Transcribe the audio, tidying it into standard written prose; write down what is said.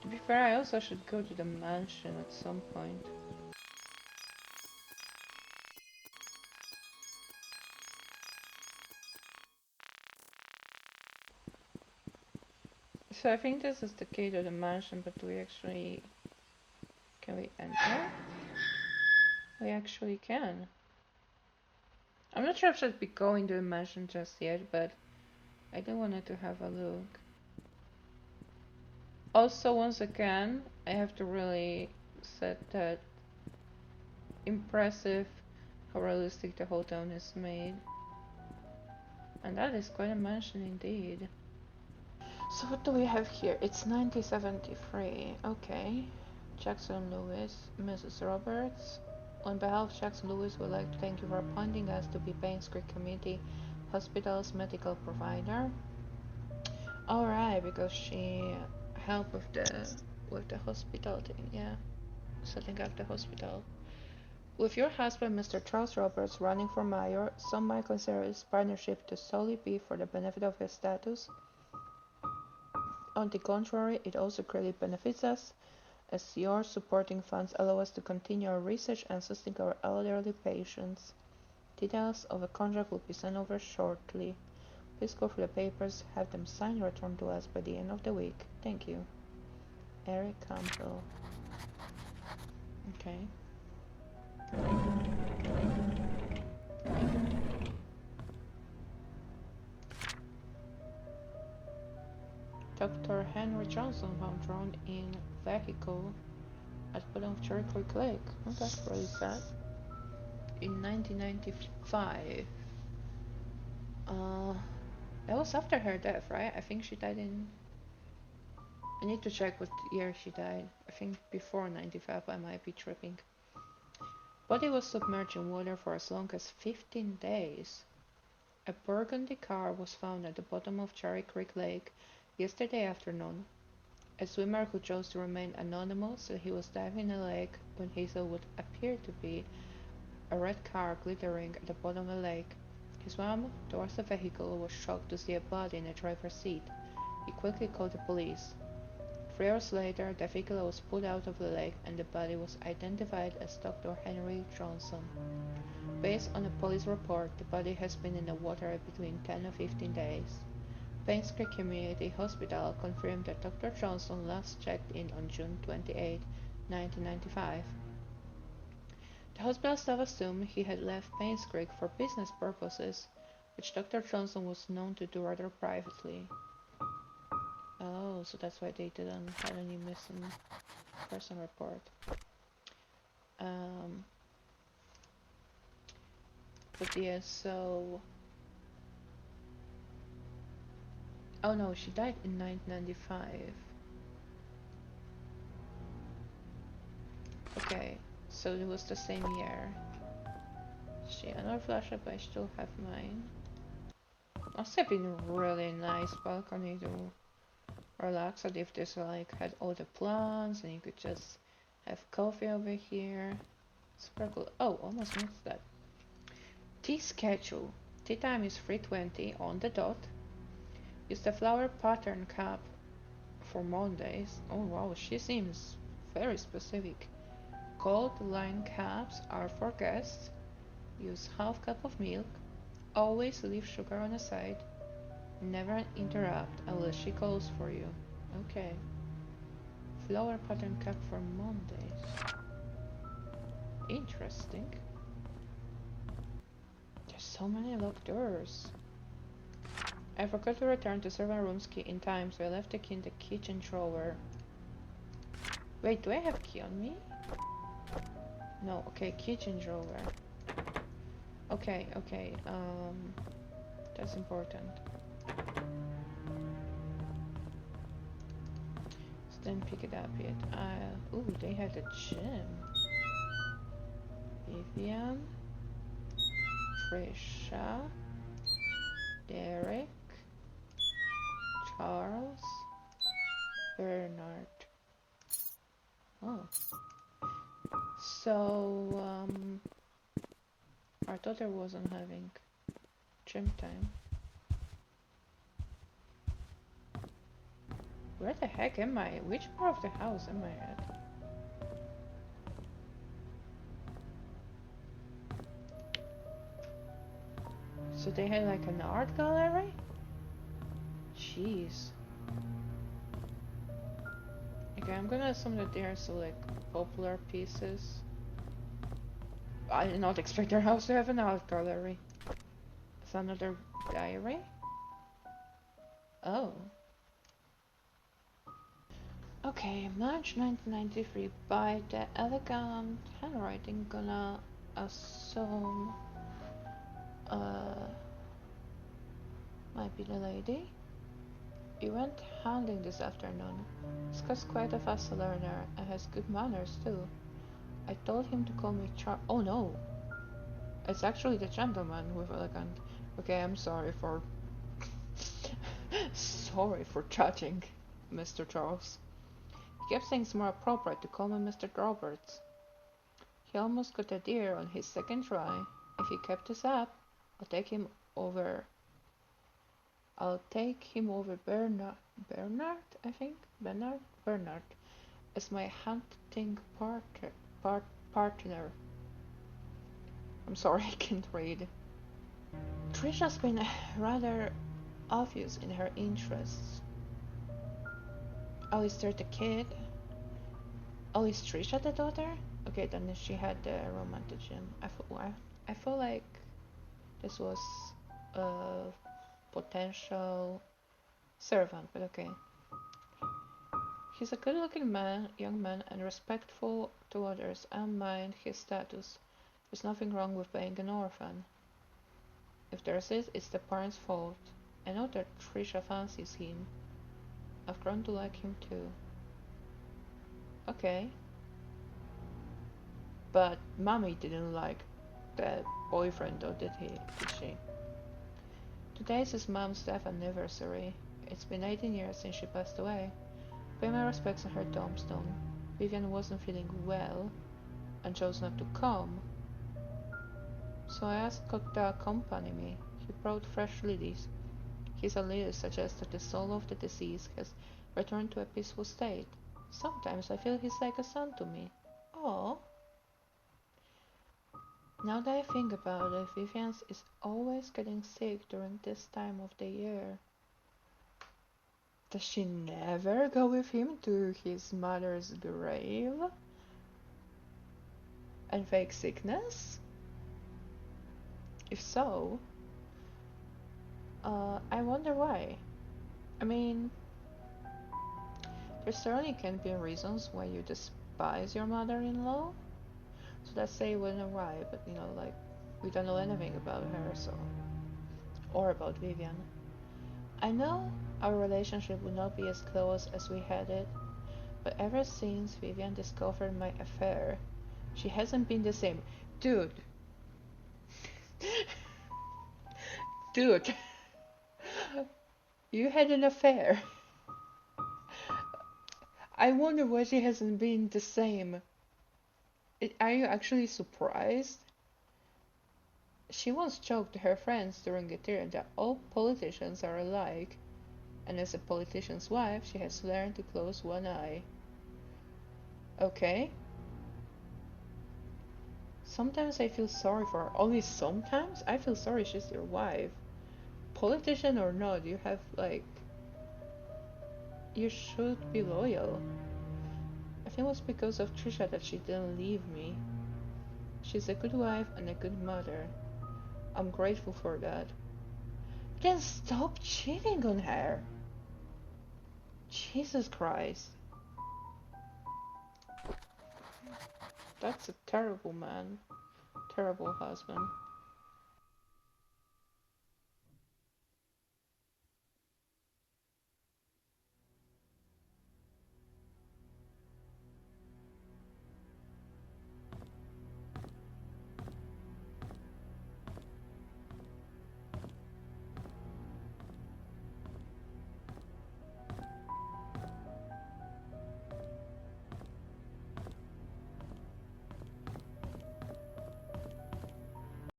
To be fair, I also should go to the mansion at some point. So I think this is the key to the mansion, but do we actually... Can we enter? We actually can. I'm not sure if I should be going to the mansion just yet, but I do wanted to have a look. Also, once again, I have to really set that impressive how realistic the whole town is made. And that is quite a mansion indeed. So what do we have here? It's 1973. Okay. Jackson Lewis, Mrs. Roberts. On behalf of Jackson Lewis, we'd like to thank you for appointing us to be Banks Creek Community Hospital's medical provider. Alright, because she helped with the hospital thing, yeah. Setting up the hospital. With your husband, Mr. Charles Roberts, running for mayor, some might consider this partnership to solely be for the benefit of his status. On the contrary, it also greatly benefits us, as your supporting funds allow us to continue our research and assisting our elderly patients. Details of the contract will be sent over shortly. Please go through the papers, have them signed and returned to us by the end of the week. Thank you. Eric Campbell. Okay. Dr. Henry Johnson found drowned in vehicle at bottom of Cherry Creek Lake. Oh, that's really sad. In 1995. That was after her death, right? I think she died in... I need to check what year she died. I think before 95, I might be tripping. Body was submerged in water for as long as 15 days. A burgundy car was found at the bottom of Cherry Creek Lake yesterday afternoon. A swimmer who chose to remain anonymous said he was diving in a lake when he saw what appeared to be a red car glittering at the bottom of the lake. He swam towards the vehicle and was shocked to see a body in the driver's seat. He quickly called the police. 3 hours later, the vehicle was pulled out of the lake and the body was identified as Dr. Henry Johnson. Based on a police report, the body has been in the water between 10 and 15 days. Banks Creek Community Hospital confirmed that Dr. Johnson last checked in on June 28, 1995. The hospital staff assumed he had left Banks Creek for business purposes, which Dr. Johnson was known to do rather privately. Oh, so that's why they didn't have any missing person report. But yeah, so... Oh no, she died in 1995. Okay, so it was the same year. See, another flashlight, but I still have mine. Must have been really nice balcony to relax at if this like had all the plants and you could just have coffee over here. Super cool. Oh, almost missed that. Tea schedule. Tea time is 3:20 on the dot. Use the flower pattern cup for Mondays. Oh wow, she seems very specific. Cold line cups are for guests. Use half cup of milk. Always leave sugar on the side. Never interrupt unless she calls for you. Okay. Flower pattern cup for Mondays. Interesting. There's so many locked doors. I forgot to return the servant room's key in time, so I left the key in the kitchen drawer. Wait, do I have key on me? No, okay, kitchen drawer. Okay, that's important. So didn't pick it up yet. Ooh, they had a gym. Vivian, Trisha, Derek, Charles, Bernard. Oh. So, our daughter wasn't having gym time. Where the heck am I? Which part of the house am I at? So they had like an art gallery? Jeez. Okay, I'm gonna assume that they are so like popular pieces. I did not expect their house to have an art gallery. It's another diary? Oh. Okay, March 1993. By the elegant handwriting, gonna assume might be the lady. We went hunting this afternoon. Scott's quite a fast learner and has good manners too. I told him to call me Oh no! It's actually the gentleman with elegant. Okay, I'm sorry for sorry for judging, Mr. Charles. He kept saying it's more appropriate to call me Mr. Roberts. He almost got a deer on his second try. If he kept this up, I'll take him over. I'll take him over Bernard, I think? Bernard, as my hunting partner. I'm sorry, I can't read. Trisha's been rather obvious in her interests. Oh, is there the kid? Oh, is Trisha the daughter? Okay, then she had the romanticism. I feel like this was a potential servant, but okay. He's a good-looking man, young man, and respectful to others. I don't mind his status. There's nothing wrong with being an orphan. If there's it's the parents' fault. I know that Trisha fancies him. I've grown to like him too. Okay. But Mommy didn't like that boyfriend, though, did she? Today's his mom's death anniversary. It's been 18 years since she passed away. Pay my respects on her tombstone. Vivian wasn't feeling well and chose not to come, so I asked Cook to accompany me. He brought fresh lilies. His allele suggests that the soul of the deceased has returned to a peaceful state. Sometimes I feel he's like a son to me. Oh. Now that I think about it, Vivian is always getting sick during this time of the year. Does she never go with him to his mother's grave? And fake sickness? If so, I wonder why. I mean, there certainly can be reasons why you despise your mother-in-law. So let's say it wouldn't why, but you know, like, we don't know anything about her, so. Or about Vivian. I know our relationship would not be as close as we had it, but ever since Vivian discovered my affair, she hasn't been the same. Dude. Dude. You had an affair. I wonder why she hasn't been the same. Are you actually surprised? She once joked to her friends during a dinner that all politicians are alike, and as a politician's wife, she has learned to close one eye. Okay? Sometimes I feel sorry for her. Only sometimes? I feel sorry she's your wife. Politician or not, you have, like... You should be loyal. I think it was because of Trisha that she didn't leave me. She's a good wife and a good mother. I'm grateful for that. Then stop cheating on her! Jesus Christ. That's a terrible man. Terrible husband.